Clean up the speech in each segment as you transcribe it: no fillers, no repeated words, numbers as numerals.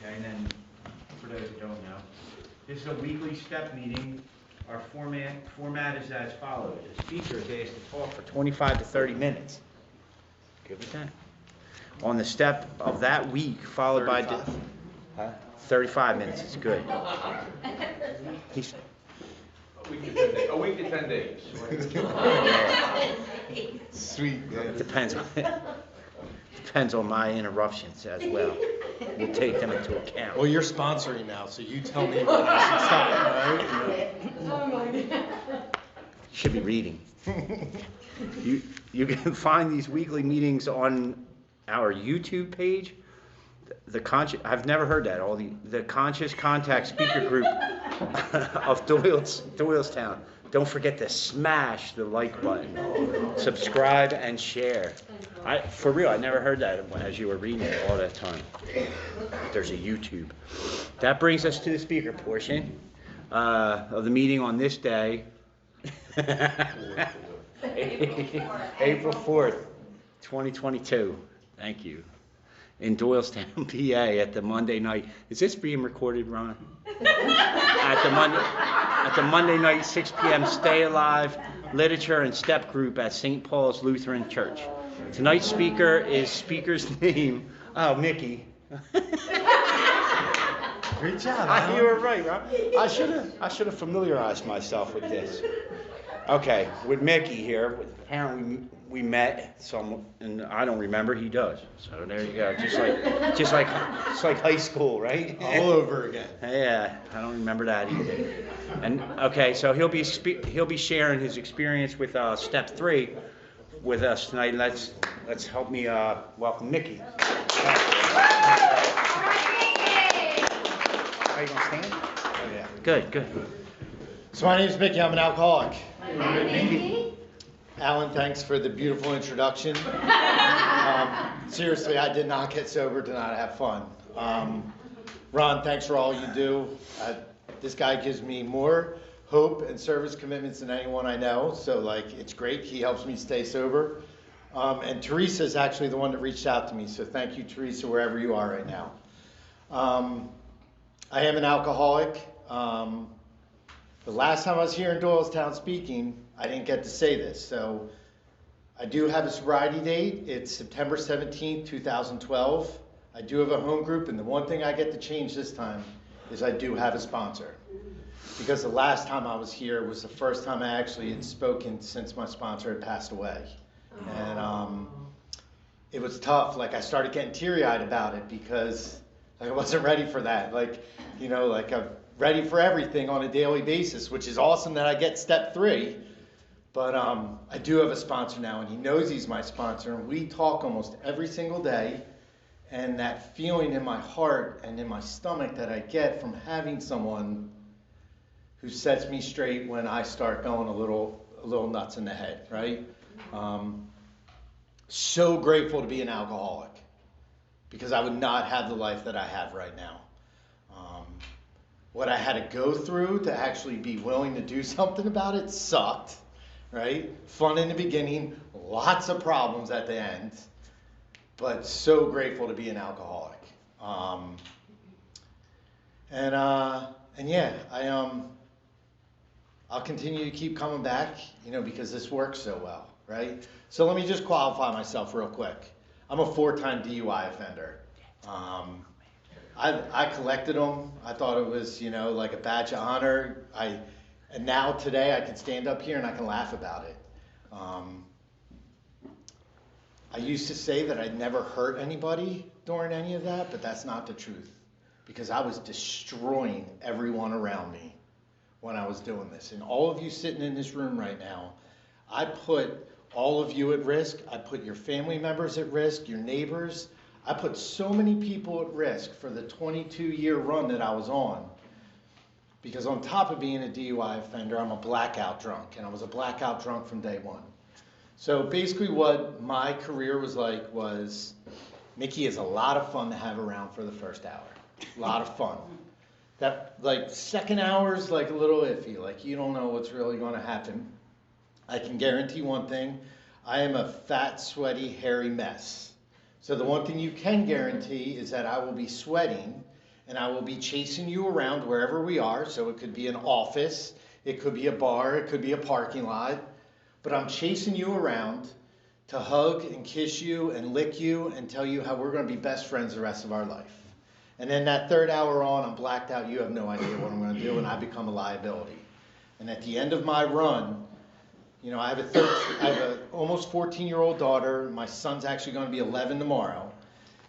Okay, and then for those who don't know, this is a weekly step meeting. Our format is as follows. The speaker is asked to talk for 25 to 30 minutes. Good with that? On the step of that week, followed 35. By 35 minutes is good. He's, a week to 10 days. Sweet. Yeah. It depends on my interruptions as well. We'll take them into account. Well, you're sponsoring now, so you tell me when I should stop, right? Oh my God. You should be reading. You can find these weekly meetings on our YouTube page. I've never heard that. The Conscious Contact Speaker Group of Doylestown. Don't forget to smash the like button, subscribe, and share. For real, I never heard that as you were reading it all that time. There's a YouTube. That brings us to the speaker portion of the meeting on this day, April 4th, 2022. Thank you. In Doylestown, PA, at the Monday night. Is this being recorded, Ron? At the Monday night 6 p.m. Stay Alive Literature and Step Group at St. Paul's Lutheran Church. Tonight's speaker's name. Oh, Micky. Great job. You were right, Ron. I should have familiarized myself with this. Okay, with Micky here. Apparently we met and I don't remember. He does. So there you go. Just like high school, right? All over again. Yeah, I don't remember that either. And okay, so he'll be sharing his experience with Step 3 with us tonight. Let's help me welcome Micky. Are you gonna stand? Oh, yeah. Good. So my name's Micky. I'm an alcoholic. Micky. Alan, thanks for the beautiful introduction. Seriously, I did not get sober to not have fun. Ron, thanks for all you do. This guy gives me more hope and service commitments than anyone I know. So, it's great. He helps me stay sober. And Teresa is actually the one that reached out to me. So thank you, Teresa, wherever you are right now. I am an alcoholic. The last time I was here in Doylestown speaking, I didn't get to say this. So I do have a sobriety date. It's September 17th, 2012. I do have a home group, and the one thing I get to change this time is I do have a sponsor. Because the last time I was here was the first time I actually had spoken since my sponsor had passed away. And it was tough. I started getting teary-eyed about it because I wasn't ready for that. I'm ready for everything on a daily basis, which is awesome that I get Step 3. But I do have a sponsor now, and he knows he's my sponsor, and we talk almost every single day. And that feeling in my heart and in my stomach that I get from having someone who sets me straight when I start going a little nuts in the head, right? So grateful to be an alcoholic, because I would not have the life that I have right now. What I had to go through to actually be willing to do something about it sucked, right? Fun in the beginning, lots of problems at the end, but so grateful to be an alcoholic. I'll continue to keep coming back, because this works so well, right? So let me just qualify myself real quick. I'm a 4-time DUI offender. I collected them. I thought it was, like a badge of honor. And now today I can stand up here and I can laugh about it. I used to say that I'd never hurt anybody during any of that, but that's not the truth, because I was destroying everyone around me when I was doing this. And all of you sitting in this room right now, I put all of you at risk. I put your family members at risk, your neighbors. I put so many people at risk for the 22-year run that I was on, because on top of being a DUI offender, I'm a blackout drunk, and I was a blackout drunk from day one. So basically what my career was like was, Micky is a lot of fun to have around for the first hour. A lot of fun. That, second hour's a little iffy. You don't know what's really going to happen. I can guarantee one thing. I am a fat, sweaty, hairy mess. So the one thing you can guarantee is that I will be sweating, and I will be chasing you around wherever we are. So it could be an office, it could be a bar, it could be a parking lot, but I'm chasing you around to hug and kiss you and lick you and tell you how we're going to be best friends the rest of our life. And then that third hour on, I'm blacked out. You have no idea what I'm going to do, and I become a liability. And at the end of my run, you know, I have a almost 14-year-old daughter. My son's actually going to be 11 tomorrow.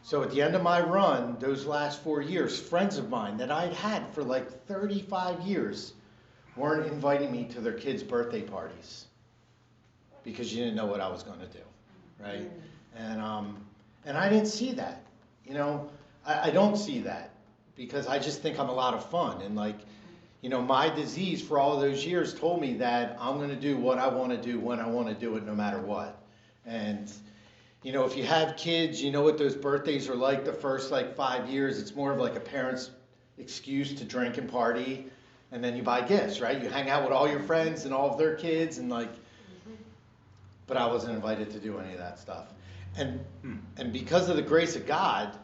So at the end of my run, those last 4 years, friends of mine that I'd had for like 35 years weren't inviting me to their kids' birthday parties because you didn't know what I was going to do, right? And I didn't see that, you know. I don't see that because I just think I'm a lot of fun. And like, you know, my disease for all those years told me that I'm going to do what I want to do when I want to do it no matter what. And, you know, if you have kids, you know what those birthdays are like the first like 5 years. It's more of like a parent's excuse to drink and party. And then you buy gifts, right? You hang out with all your friends and all of their kids and like, but I wasn't invited to do any of that stuff. And because of the grace of God,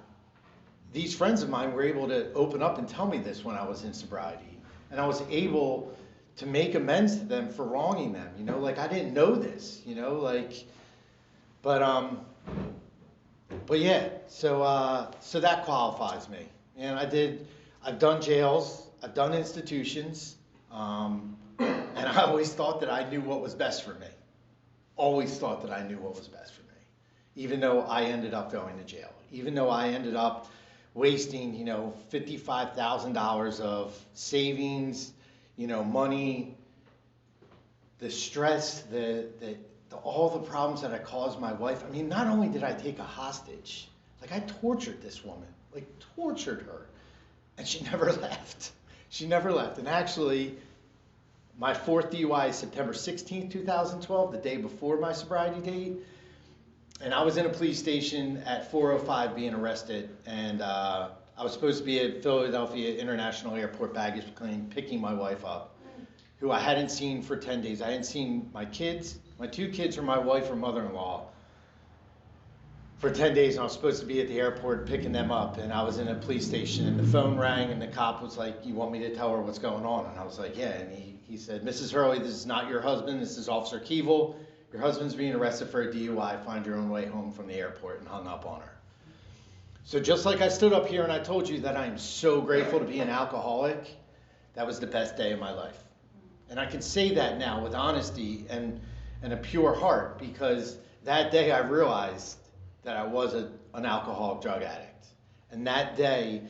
these friends of mine were able to open up and tell me this when I was in sobriety. And I was able to make amends to them for wronging them. You know, like I didn't know this, you know, like, but yeah, so that qualifies me. And I've done jails, I've done institutions, and I always thought that I knew what was best for me. Always thought that I knew what was best for me. Even though I ended up going to jail. Even though I ended up wasting, you know, $55,000 of savings, you know, money, the stress, all the problems that I caused my wife. I mean, not only did I take a hostage, like I tortured this woman, like tortured her, and she never left. She never left. And actually, my fourth DUI is September 16th, 2012, the day before my sobriety date. And I was in a police station at 4:05 being arrested, and I was supposed to be at Philadelphia International Airport baggage claim picking my wife up, who I hadn't seen for 10 days. I hadn't seen my kids, my two kids or my wife or mother-in-law for 10 days, and I was supposed to be at the airport picking them up, and I was in a police station, and the phone rang, and the cop was like, "You want me to tell her what's going on?" And I was like, "Yeah," and he said, "Mrs. Hurley, this is not your husband, this is Officer Keevil. Your husband's being arrested for a DUI. Find your own way home from the airport," and hung up on her. So just like I stood up here and I told you that I am so grateful to be an alcoholic, that was the best day of my life. And I can say that now with honesty and a pure heart, because that day I realized that I was an alcoholic drug addict. And that day,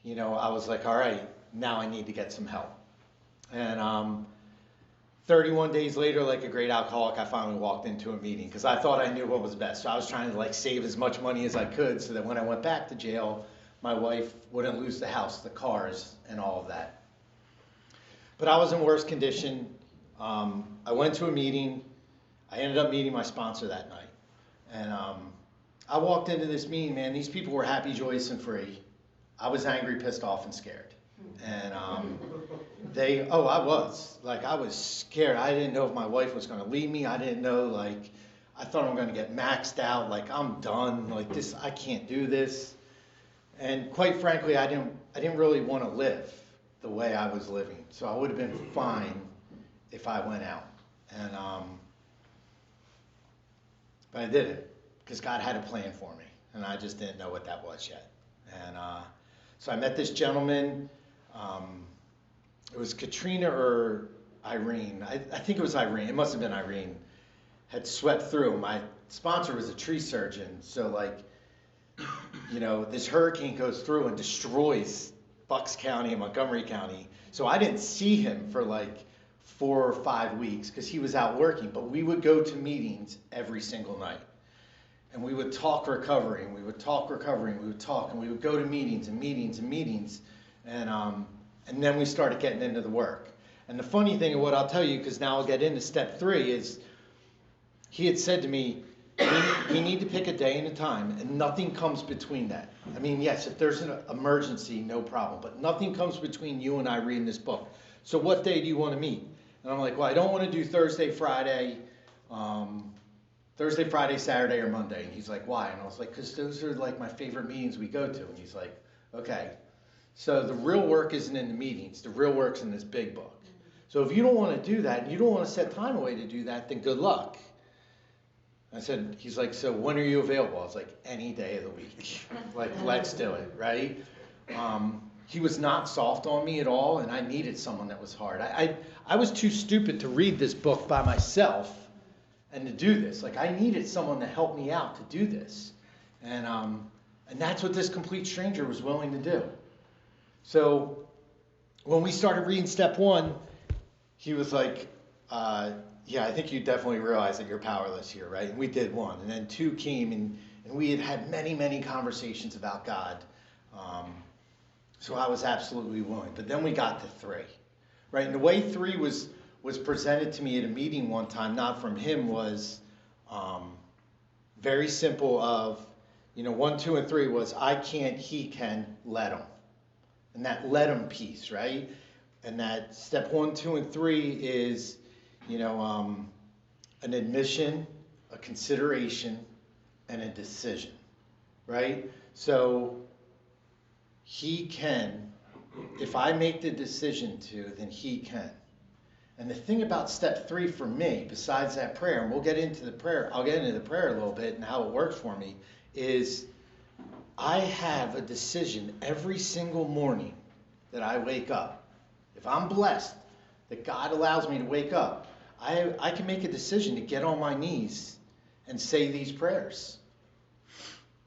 you know, I was like, all right, now I need to get some help. And 31 days later, like a great alcoholic, I finally walked into a meeting because I thought I knew what was best. So I was trying to like save as much money as I could so that when I went back to jail, my wife wouldn't lose the house, the cars, and all of that. But I was in worse condition. I went to a meeting. I ended up meeting my sponsor that night. And I walked into this meeting, man, these people were happy, joyous, and free. I was angry, pissed off, and scared. And I was scared. I didn't know if my wife was going to leave me. I didn't know, like, I thought I'm going to get maxed out. Like, I'm done. Like, this, I can't do this. And quite frankly, I didn't really want to live the way I was living. So I would have been fine if I went out. And, but I didn't, because God had a plan for me. And I just didn't know what that was yet. And so I met this gentleman. It was Katrina or Irene. I think it was Irene. It must have been Irene. Had swept through. My sponsor was a tree surgeon. So like, you know, this hurricane goes through and destroys Bucks County and Montgomery County. So I didn't see him for like 4 or 5 weeks because he was out working. But we would go to meetings every single night. And we would talk recovery, and we would talk recovery, and we would talk, and we would go to meetings and meetings and meetings. And then we started getting into the work. And the funny thing, of what I'll tell you, because now I'll get into step 3, is he had said to me, you need to pick a day and a time, and nothing comes between that. I mean, yes, if there's an emergency, no problem, but nothing comes between you and I reading this book. So what day do you want to meet? And I'm like, well, I don't want to do Thursday, Friday, Saturday, or Monday. And he's like, why? And I was like, because those are like my favorite meetings we go to. And he's like, okay. So the real work isn't in the meetings. The real work's in this big book. So if you don't want to do that, and you don't want to set time away to do that, then good luck. I said, he's like, so when are you available? I was like, any day of the week. Like, let's do it, right? He was not soft on me at all, and I needed someone that was hard. I was too stupid to read this book by myself and to do this. Like, I needed someone to help me out to do this. And that's what this complete stranger was willing to do. So when we started reading step 1, he was like, yeah, I think you definitely realize that you're powerless here, right? And we did 1. And then 2 came, and we had many, many conversations about God. So I was absolutely willing. But then we got to 3, right? And the way 3 was presented to me at a meeting one time, not from him, was very simple of, 1, 2, and 3 was, I can't, he can, let him. And that let him piece, right? And that step 1, 2, and 3 is, an admission, a consideration, and a decision, right? So he can, if I make the decision to, then he can. And the thing about step 3 for me, besides that prayer, and we'll get into the prayer, I'll get into the prayer a little bit and how it works for me, is I have a decision every single morning that I wake up. If I'm blessed that God allows me to wake up, I can make a decision to get on my knees and say these prayers.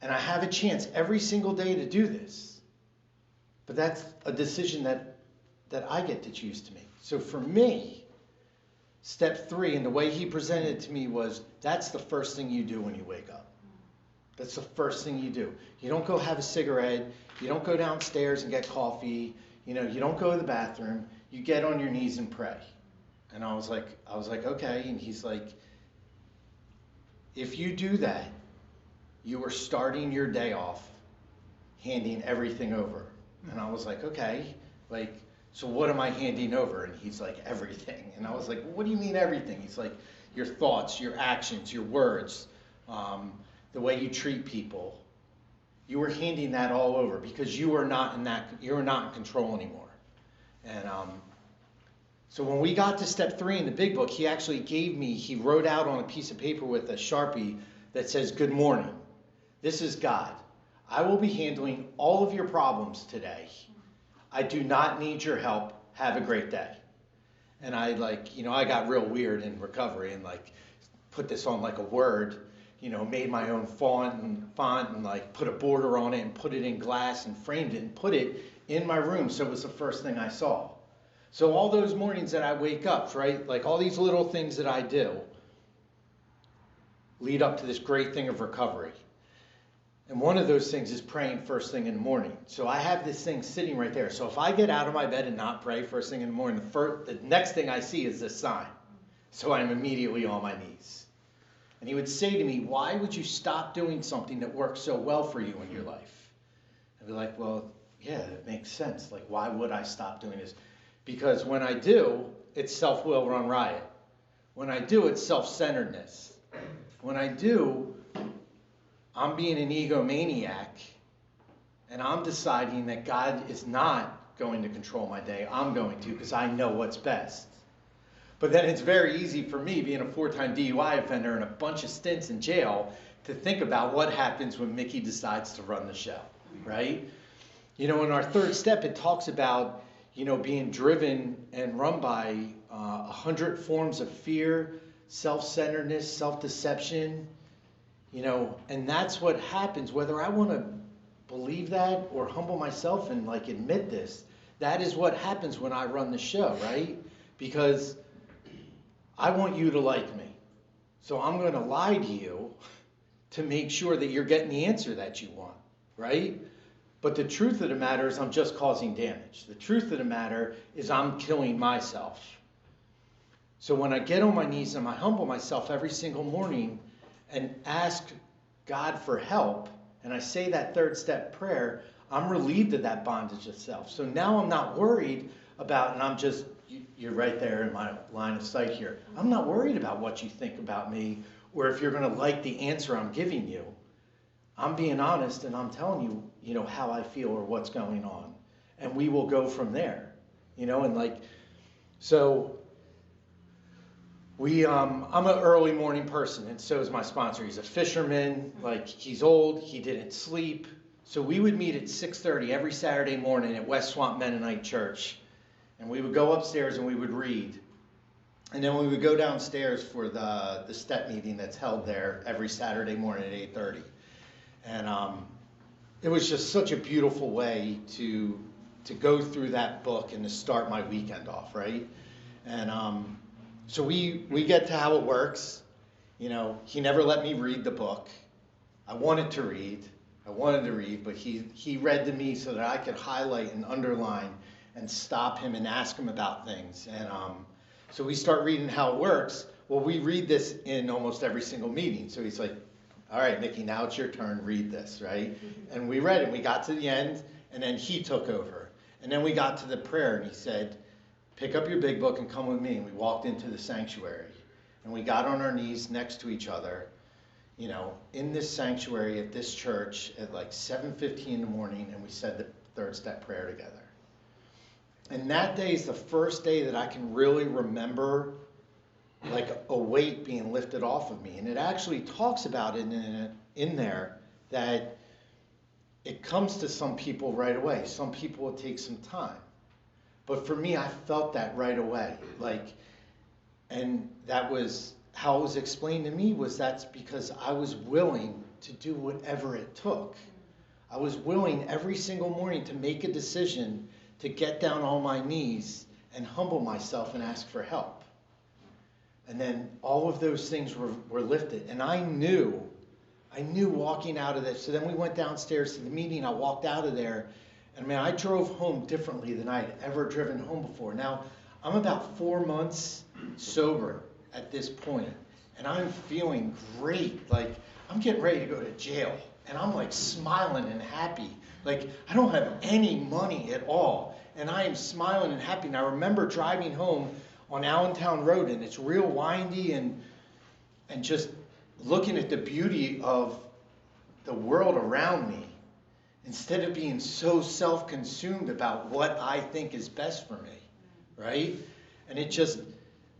And I have a chance every single day to do this. But that's a decision that I get to choose to make. So for me, step 3, and the way he presented it to me was, that's the first thing you do when you wake up. That's the first thing you do. You don't go have a cigarette. You don't go downstairs and get coffee. You don't go to the bathroom. You get on your knees and pray. And I was like, okay. And he's like, if you do that, you are starting your day off handing everything over. And I was like, okay, so what am I handing over? And he's like, everything. And I was like, what do you mean everything? He's like, your thoughts, your actions, your words, the way you treat people. You were handing that all over because you are not in control anymore. And so when we got to step 3 in the big book, he wrote out on a piece of paper with a Sharpie that says, good morning. This is God. I will be handling all of your problems today. I do not need your help. Have a great day. And I got real weird in recovery and put this on a Word, made my own font and put a border on it and put it in glass and framed it and put it in my room so it was the first thing I saw. So all those mornings that I wake up, right, all these little things that I do lead up to this great thing of recovery. And one of those things is praying first thing in the morning. So I have this thing sitting right there. So if I get out of my bed and not pray first thing in the morning, the next thing I see is this sign. So I'm immediately on my knees. And he would say to me, why would you stop doing something that works so well for you in your life? I'd be like, well, yeah, it makes sense. Why would I stop doing this? Because when I do, it's self-will run riot. When I do, it's self-centeredness. When I do, I'm being an egomaniac, and I'm deciding that God is not going to control my day. I'm going to, because I know what's best. But then it's very easy for me, being a 4-time DUI offender and a bunch of stints in jail, to think about what happens when Micky decides to run the show, right? In our 3rd step, it talks about, being driven and run by 100 forms of fear, self-centeredness, self-deception, and that's what happens, whether I want to believe that or humble myself and admit this, that is what happens when I run the show, right? Because I want you to like me. So I'm going to lie to you to make sure that you're getting the answer that you want, right? But the truth of the matter is I'm just causing damage. The truth of the matter is I'm killing myself. So when I get on my knees and I humble myself every single morning and ask God for help, and I say that 3rd step prayer, I'm relieved of that bondage of self. So now I'm not worried about, and you're right there in my line of sight here. I'm not worried about what you think about me or if you're going to like the answer I'm giving you. I'm being honest and I'm telling you, how I feel or what's going on. and we will go from there, and like, so I'm an early morning person, and so is my sponsor. He's a fisherman, like he's old, he didn't sleep. So we would meet at 6:30 every Saturday morning at West Swamp Mennonite Church, and we would go upstairs and we would read. And then we would go downstairs for the step meeting that's held there every Saturday morning at 8:30. And it was just such a beautiful way to go through that book and to start my weekend off, right? And so we get to how it works. He never let me read the book. I wanted to read, but he read to me so that I could highlight and underline and stop him and ask him about things. And so we start reading how it works. Well, we read this in almost every single meeting. So he's like, all right, Mickey, now it's your turn, read this, right? And we read it, we got to the end, and then he took over. And then we got to the prayer, and he said, pick up your big book and come with me. And we walked into the sanctuary, and we got on our knees next to each other, in this sanctuary at this church at like 7:15 in the morning, and we said the third step prayer together. And that day is the first day that I can really remember like a weight being lifted off of me. And it actually talks about it in there that it comes to some people right away. Some people it takes some time. But for me, I felt that right away. And that was how it was explained to me, was that's because I was willing to do whatever it took. I was willing every single morning to make a decision to get down on my knees and humble myself and ask for help. And then all of those things were lifted. And I knew walking out of this. So then we went downstairs to the meeting. I walked out of there. And I drove home differently than I had ever driven home before. Now, I'm about 4 months sober at this point. And I'm feeling great. Like, I'm getting ready to go to jail. And I'm like smiling and happy. Like, I don't have any money at all. And I am smiling and happy. And I remember driving home on Allentown Road, and it's real windy, and just looking at the beauty of the world around me, instead of being so self-consumed about what I think is best for me, right? And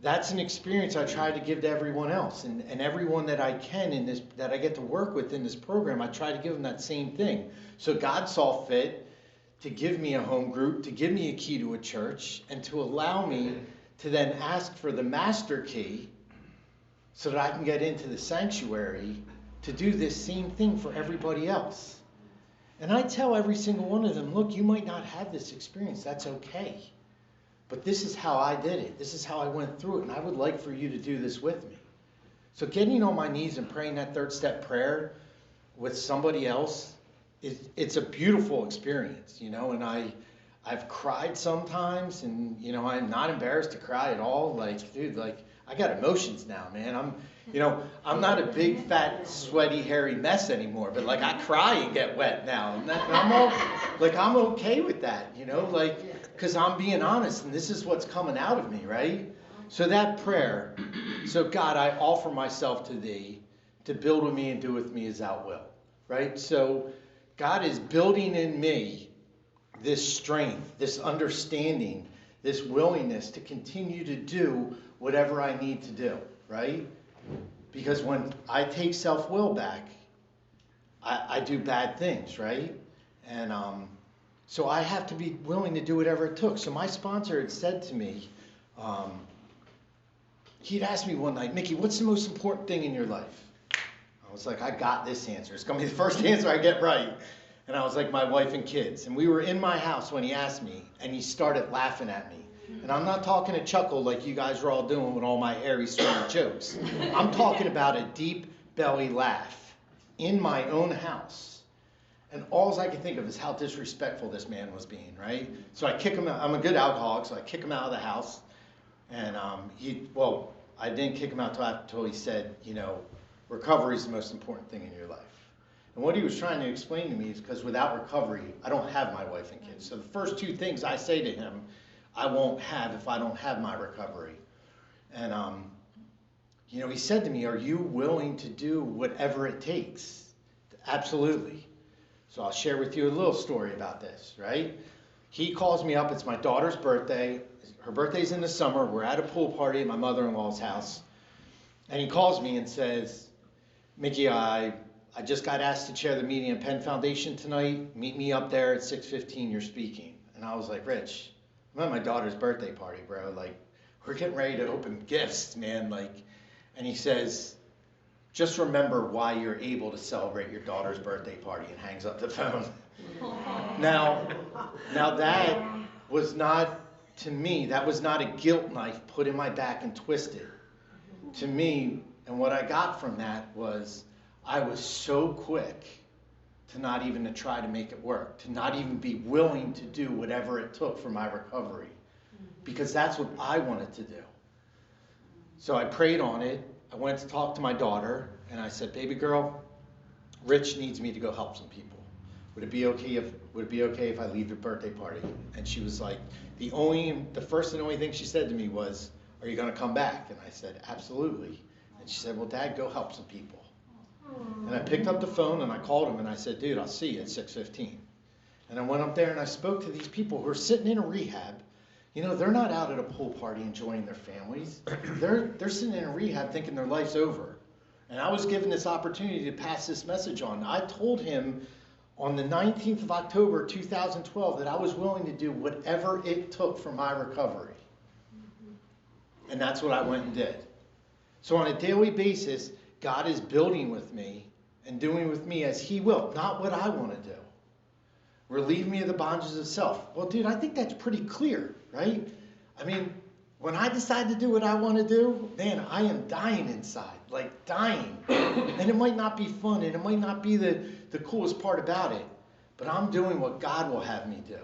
that's an experience I try to give to everyone else, and everyone that I can that I get to work with in this program, I try to give them that same thing. So God saw fit to give me a home group, to give me a key to a church, and to allow me to then ask for the master key so that I can get into the sanctuary to do this same thing for everybody else. And I tell every single one of them, look, you might not have this experience. That's okay. But this is how I did it. This is how I went through it. And I would like for you to do this with me. So getting on my knees and praying that third step prayer with somebody else, it's a beautiful experience, and I've cried sometimes, and I'm not embarrassed to cry at all. Like, dude, like, I got emotions now, man. I'm not a big, fat, sweaty, hairy mess anymore, but like, I cry and get wet now, and I'm okay with that, because I'm being honest, and this is what's coming out of me, right? So that prayer, so God, I offer myself to Thee to build with me and do with me as Thou wilt, right? So God is building in me this strength, this understanding, this willingness to continue to do whatever I need to do, right? Because when I take self-will back, I do bad things, right? And so I have to be willing to do whatever it took. So my sponsor had said to me, he'd asked me one night, Mickey, what's the most important thing in your life? I was like, I got this answer. It's going to be the first answer I get right. And I was like, my wife and kids. And we were in my house when he asked me, and he started laughing at me. And I'm not talking a chuckle like you guys are all doing with all my airy, sweet jokes. I'm talking about a deep belly laugh in my own house. And all I could think of is how disrespectful this man was being, right? So I kick him out. I'm a good alcoholic, so I kick him out of the house. And I didn't kick him out until he said, recovery is the most important thing in your life. And what he was trying to explain to me is because without recovery, I don't have my wife and kids. So the first two things I say to him, I won't have if I don't have my recovery. And, he said to me, are you willing to do whatever it takes? Absolutely. So I'll share with you a little story about this, right? He calls me up. It's my daughter's birthday. Her birthday's in the summer. We're at a pool party at my mother-in-law's house. And he calls me and says, Mickey, I just got asked to chair the meeting at Penn Foundation tonight. Meet me up there at 6:15. You're speaking. And I was like, Rich, I'm at my daughter's birthday party, bro. Like, we're getting ready to open gifts, man. Like, and he says, just remember why you're able to celebrate your daughter's birthday party, and hangs up the phone. Now that was not, to me, that was not a guilt knife put in my back and twisted. To me, and what I got from that was I was so quick to not even to try to make it work, to not even be willing to do whatever it took for my recovery, because that's what I wanted to do. So I prayed on it. I went to talk to my daughter, and I said, baby girl, Rich needs me to go help some people. Would it be okay if I leave the birthday party? And she was like, the first and only thing she said to me was, are you going to come back? And I said, absolutely. And she said, well, Dad, go help some people. And I picked up the phone and I called him and I said, dude, I'll see you at 6:15. And I went up there and I spoke to these people who are sitting in a rehab. You know, they're not out at a pool party enjoying their families. They're sitting in a rehab thinking their life's over. And I was given this opportunity to pass this message on. I told him on the 19th of October, 2012, that I was willing to do whatever it took for my recovery. And that's what I went and did. So on a daily basis, God is building with me and doing with me as He will, not what I want to do. Relieve me of the bondages of self. Well, dude, I think that's pretty clear, right? I mean, when I decide to do what I want to do, man, I am dying inside, like dying. And it might not be fun, and it might not be the coolest part about it, but I'm doing what God will have me do.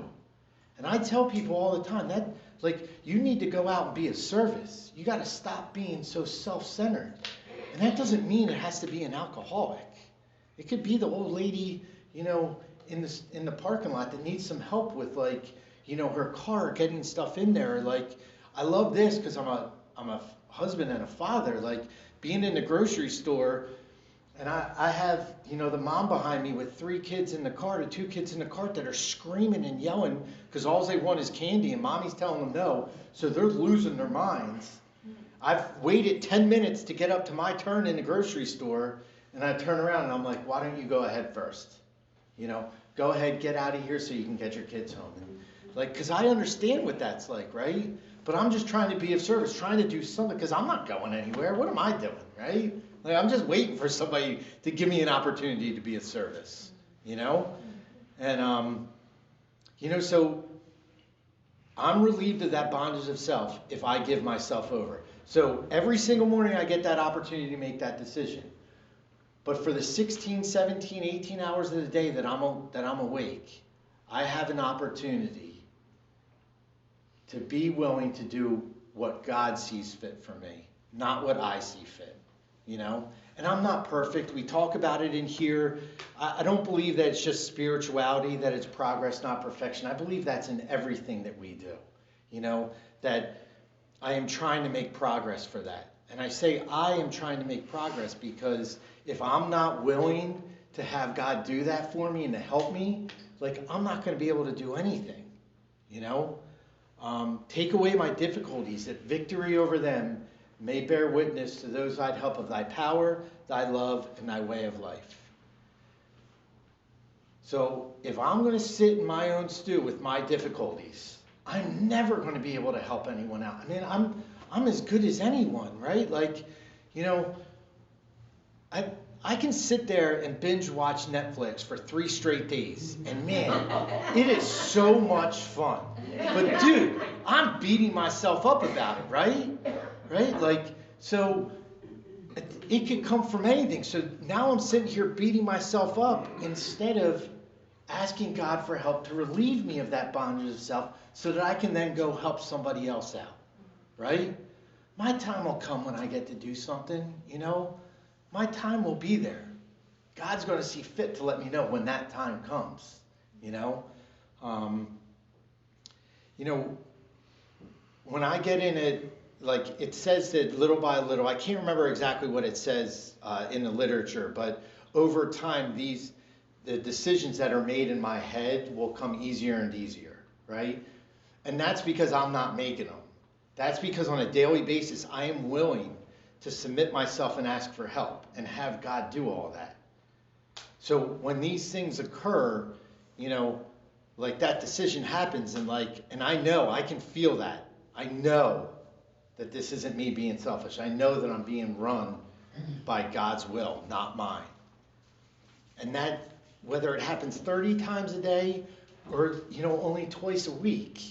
And I tell people all the time that, like, you need to go out and be of service. You got to stop being so self-centered. And that doesn't mean it has to be an alcoholic. It could be the old lady, you know, in the parking lot that needs some help with, like, you know, her car getting stuff in there. Like, I love this because I'm a husband and a father. Like, being in the grocery store, and I have, you know, the mom behind me with 3 kids in the car, the 2 kids in the cart that are screaming and yelling because all they want is candy and mommy's telling them no. So they're losing their minds. I've waited 10 minutes to get up to my turn in the grocery store, and I turn around and I'm like, why don't you go ahead first? You know, go ahead, get out of here so you can get your kids home. And, like, because I understand what that's like, right? But I'm just trying to be of service, trying to do something, because I'm not going anywhere. What am I doing, right? Like, I'm just waiting for somebody to give me an opportunity to be of service, you know? And, you know, so I'm relieved of that bondage of self if I give myself over. So every single morning I get that opportunity to make that decision. But for the 16, 17, 18 hours of the day that I'm awake, I have an opportunity to be willing to do what God sees fit for me, not what I see fit, you know? And I'm not perfect. We talk about it in here. I don't believe that it's just spirituality, that it's progress, not perfection. I believe that's in everything that we do, you know, that I am trying to make progress for that. And I say I am trying to make progress because if I'm not willing to have God do that for me and to help me, like, I'm not going to be able to do anything, you know? Take away my difficulties, that victory over them may bear witness to those I'd help of thy power, thy love, and thy way of life. So if I'm going to sit in my own stew with my difficulties, I'm never going to be able to help anyone out. I mean, I'm as good as anyone, right? Like, you know, I can sit there and binge watch Netflix for 3 straight days, and man, it is so much fun. But dude, I'm beating myself up about it, right? Right? Like, so it could come from anything. So now I'm sitting here beating myself up instead of asking God for help to relieve me of that bondage of self so that I can then go help somebody else out, right? My time will come when I get to do something, you know? My time will be there. God's going to see fit to let me know when that time comes, you know? You know, when I get in it, like, it says that little by little, I can't remember exactly what it says in the literature, but over time, the decisions that are made in my head will come easier and easier. right? And that's because I'm not making them. That's because on a daily basis, I am willing to submit myself and ask for help and have God do all that. So when these things occur, you know, like that decision happens and I know, I can feel that. I know that this isn't me being selfish. I know that I'm being run by God's will, not mine. And that, whether it happens 30 times a day or, you know, only twice a week,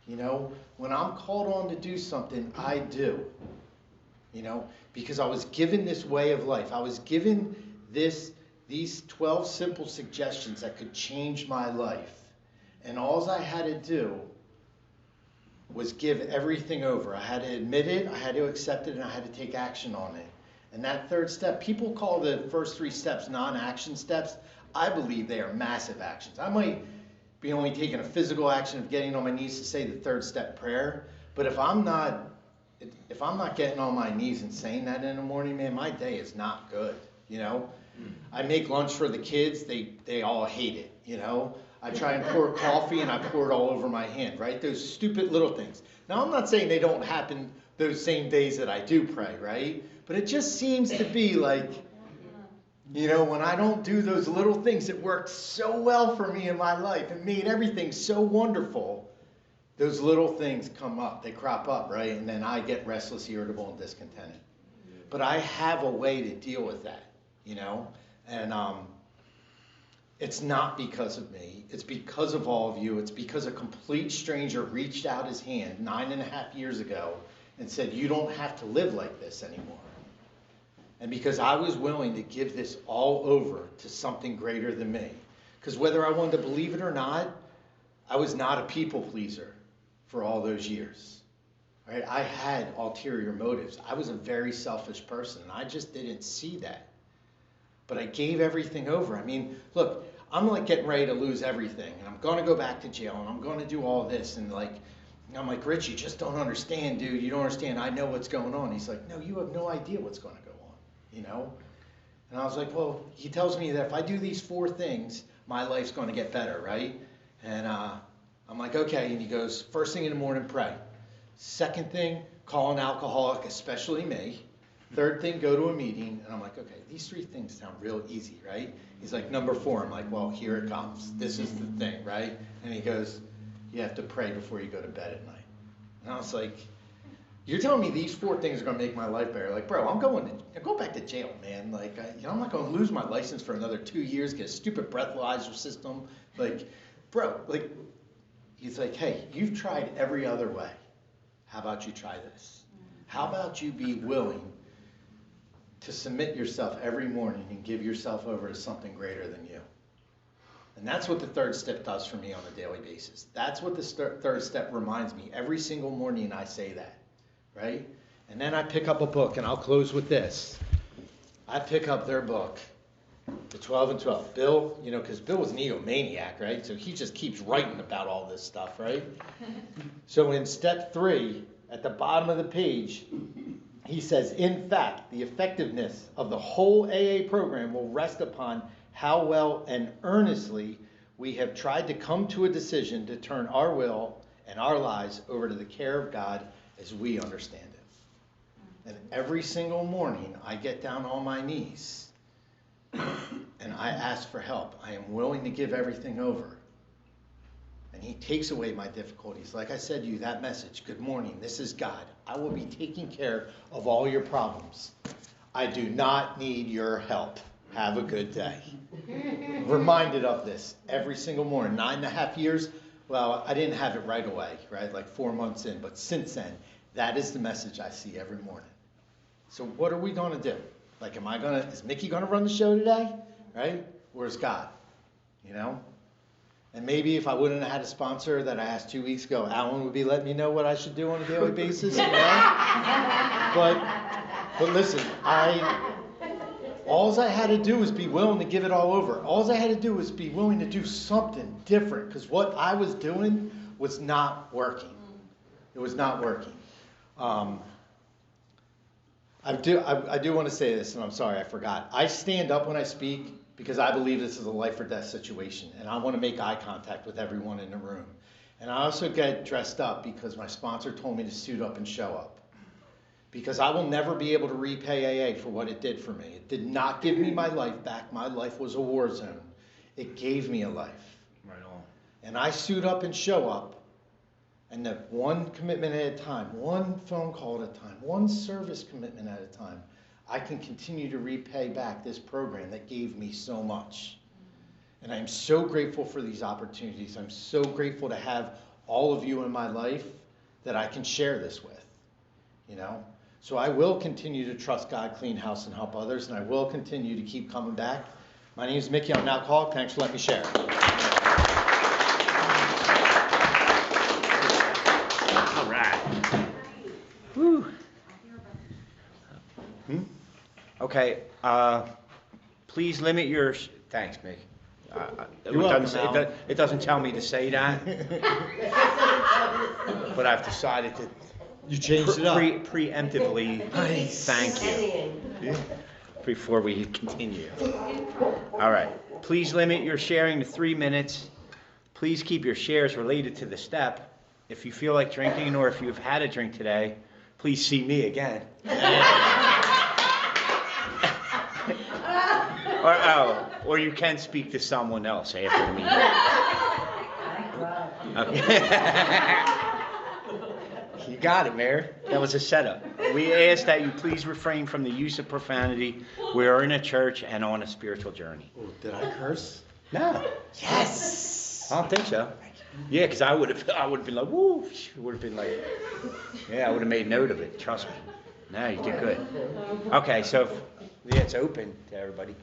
you know, when I'm called on to do something, I do. You know, because I was given this way of life. I was given these 12 simple suggestions that could change my life. And all I had to do was give everything over. I had to admit it, I had to accept it, and I had to take action on it. And that third step, people call the first 3 steps non-action steps. I believe they are massive actions. I might be only taking a physical action of getting on my knees to say the third step prayer, but if I'm not getting on my knees and saying that in the morning, man, my day is not good, you know? I make lunch for the kids, they all hate it, you know? I try and pour coffee and I pour it all over my hand, right? Those stupid little things. Now, I'm not saying they don't happen those same days that I do pray, right? But it just seems to be like, you know, when I don't do those little things that worked so well for me in my life and made everything so wonderful, those little things come up, they crop up, right? And then I get restless, irritable, and discontented. But I have a way to deal with that, you know? And it's not because of me. It's because of all of you. It's because a complete stranger reached out his hand 9.5 years ago and said, you don't have to live like this anymore. And because I was willing to give this all over to something greater than me. Because whether I wanted to believe it or not, I was not a people pleaser for all those years. Right? I had ulterior motives. I was a very selfish person, and I just didn't see that. But I gave everything over. I mean, look, I'm like getting ready to lose everything, and I'm going to go back to jail, and I'm going to do all this, and I'm like, Rich, you just don't understand, dude. You don't understand. I know what's going on. He's like, no, you have no idea what's going to go on, you know? And I was like, well, he tells me that if I do these 4 things, my life's going to get better, right? And I'm like, okay. And he goes, first thing in the morning, pray. Second thing, call an alcoholic, especially me. Third thing, go to a meeting. And I'm like, okay, these 3 things sound real easy, right? He's like, number 4. I'm like, well, here it comes. This is the thing, right? And he goes, you have to pray before you go to bed at night. And I was like, you're telling me these 4 things are going to make my life better? Like, bro, I'm go back to jail, man. Like, I'm not going to lose my license for another 2 years, get a stupid breathalyzer system. Like, bro, like, he's like, hey, you've tried every other way. How about you try this? How about you be willing to submit yourself every morning and give yourself over to something greater than you? And that's what the third step does for me on a daily basis. That's what the third step reminds me. Every single morning I say that, right? And then I pick up a book, and I'll close with this. I pick up their book, The 12 and 12. Bill, you know, because Bill was an egomaniac, right? So he just keeps writing about all this stuff, right? So in step 3, at the bottom of the page, he says, in fact, the effectiveness of the whole AA program will rest upon how well and earnestly we have tried to come to a decision to turn our will and our lives over to the care of God as we understand it. And every single morning I get down on my knees and I ask for help. I am willing to give everything over. And he takes away my difficulties. Like I said to you, that message, good morning, this is God. I will be taking care of all your problems. I do not need your help. Have a good day. Reminded of this every single morning. 9.5 years, well, I didn't have it right away, right? Like 4 months in. But since then, that is the message I see every morning. So what are we going to do? Like, is Mickey going to run the show today? Right? Where's God? You know? And maybe if I wouldn't have had a sponsor that I asked 2 weeks ago, Alan would be letting me know what I should do on a daily basis. You know? But listen, all I had to do was be willing to give it all over. All I had to do was be willing to do something different, because what I was doing was not working. It was not working. I do want to say this, and I'm sorry, I forgot. I stand up when I speak because I believe this is a life or death situation, and I want to make eye contact with everyone in the room. And I also get dressed up because my sponsor told me to suit up and show up. Because I will never be able to repay AA for what it did for me. It did not give me my life back. My life was a war zone. It gave me a life. Right on. And I suit up and show up, and that one commitment at a time, one phone call at a time, one service commitment at a time, I can continue to repay back this program that gave me so much. And I'm so grateful for these opportunities. I'm so grateful to have all of you in my life that I can share this with, you know? So I will continue to trust God, clean house, and help others, and I will continue to keep coming back. My name is Mickey. I'm an alcoholic. Thanks for letting me share. All right. Woo. Okay. Please limit your. Thanks, Mick. You're welcome, Al. It doesn't tell me to say that, but I've decided to. You changed it up. Preemptively, Nice. thank you. Before we continue. All right. Please limit your sharing to 3 minutes. Please keep your shares related to the step. If you feel like drinking or if you've had a drink today, please see me again. Or you can speak to someone else after the meeting. Okay. You got it, Mayor. That was a setup. We ask that you please refrain from the use of profanity. We are in a church and on a spiritual journey. Oh, did I curse? No. Yes. I don't think so. Yeah, because I would have been like, woo. Would have been like, yeah, I would have made note of it. Trust me. No, you did good. Okay, so yeah, it's open to everybody.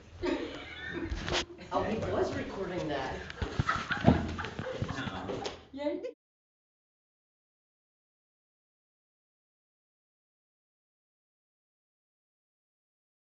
Oh, he was recording that.